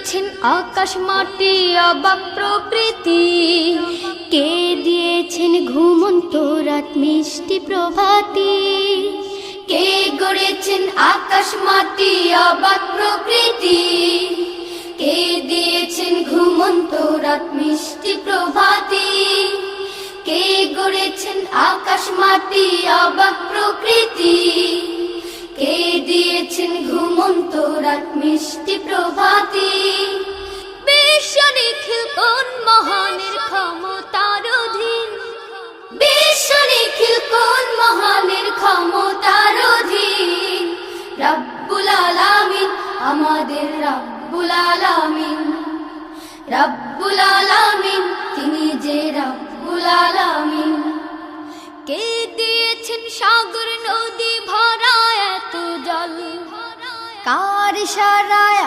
গড়েছেন আকাশ মাটি অবাক প্রকৃতি, কে দিয়েছেন ঘুমন্ত রাত মিষ্টি প্রভাতি। কে গড়েছেন আকাশ মাটি অবাক প্রকৃতি, কে দিয়েছেন ঘুমন্ত রাত মিষ্টি প্রভাতি। কে গড়েছেন আকাশ মাটি অবাক প্রকৃতি, কে দিয়েছেন ঘুমন্ত রাত মিষ্টি প্রভাতি। বিশ্ব নিখিল কোন মহানের ক্ষমতার অধীন, বিশ্ব নিখিল কোন মহানের ক্ষমতার অধীন। রব্বুল আলামিন আমাদের রব্বুল আলামিন, রব্বুল আলামিন তিনি যে রব্বুল আলামিন। কে দিয়েছেন সাগর নদী ভরা এত জল, কার ইশারায়